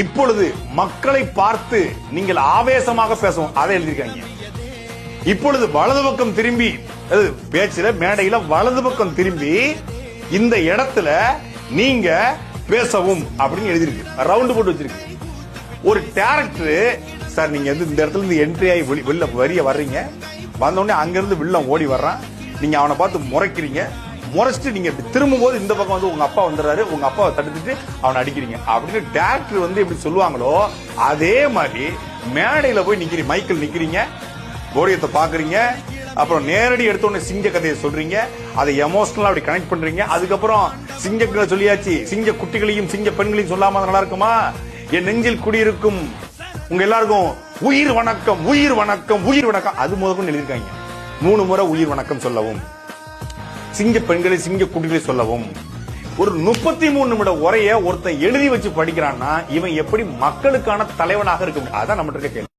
இப்பொழுது மக்களை பார்த்து நீங்கள் ஆவேசமாக பேசவும் அதை எழுதியிருக்காங்க. இப்பொழுது வலது பக்கம் திரும்பி பேச்சுல மேடையில வலது பக்கம் திரும்பி இந்த இடத்துல நீங்க பேசவும் அப்படின்னு எழுதிருக்கு, ரவுண்டு போட்டு வச்சிருக்கு. ஒரு டைரக்டர் சார் நீங்க இந்த இடத்துல இருந்து என்ட்ரி ஆகி வெளில வரிய வர்றீங்க, வந்தோடனே அங்கிருந்து வில்லன் ஓடி வர்றான், நீங்க அவனை பார்த்து முறைக்கிறீங்க, முறைச்சிட்டு நீங்க திரும்பும் போது இந்த பக்கம் வந்து உங்க அப்பா வந்துடுறாரு, உங்க அப்பாவை தடுத்துட்டு அவனை அடிக்கிறீங்க அப்படின்னு டைரக்டர் வந்து எப்படி சொல்லுவாங்களோ அதே மாதிரி மேடையில போய் நிக்கிறீங்க, மைக்கில் நிக்கிறீங்க, போடியத்தை பாக்குறீங்க, அப்புறம் நேரடி எடுத்தோடனே சிங்க கதையை சொல்றீங்க, அதை எமோஷனலா அப்படி கனெக்ட் பண்றீங்க. அதுக்கப்புறம் சிங்கங்களை சொல்லியாச்சு, சிங்க குட்டிகளையும் சிங்க பெண்களையும் சொல்லாம நல்லா இருக்குமா? என் நெஞ்சில் குடியிருக்கும் உங்க எல்லாருக்கும் உயிர் வணக்கம், உயிர் வணக்கம், உயிர் வணக்கம், அது முதற்கொண்டு எழுதியிருக்காங்க. 3 முறை உயிர் வணக்கம் சொல்லவும், சிங்க பெண்களை சிங்க குட்டிகளை சொல்லவும். ஒரு 33 நிமிட உரைய ஒருத்தன் எழுதி வச்சு படிக்கிறான்னா இவன் எப்படி மக்களுக்கான தலைவனாக இருக்க முடியும்? அதான் நம்ம இருக்க கேள்வி.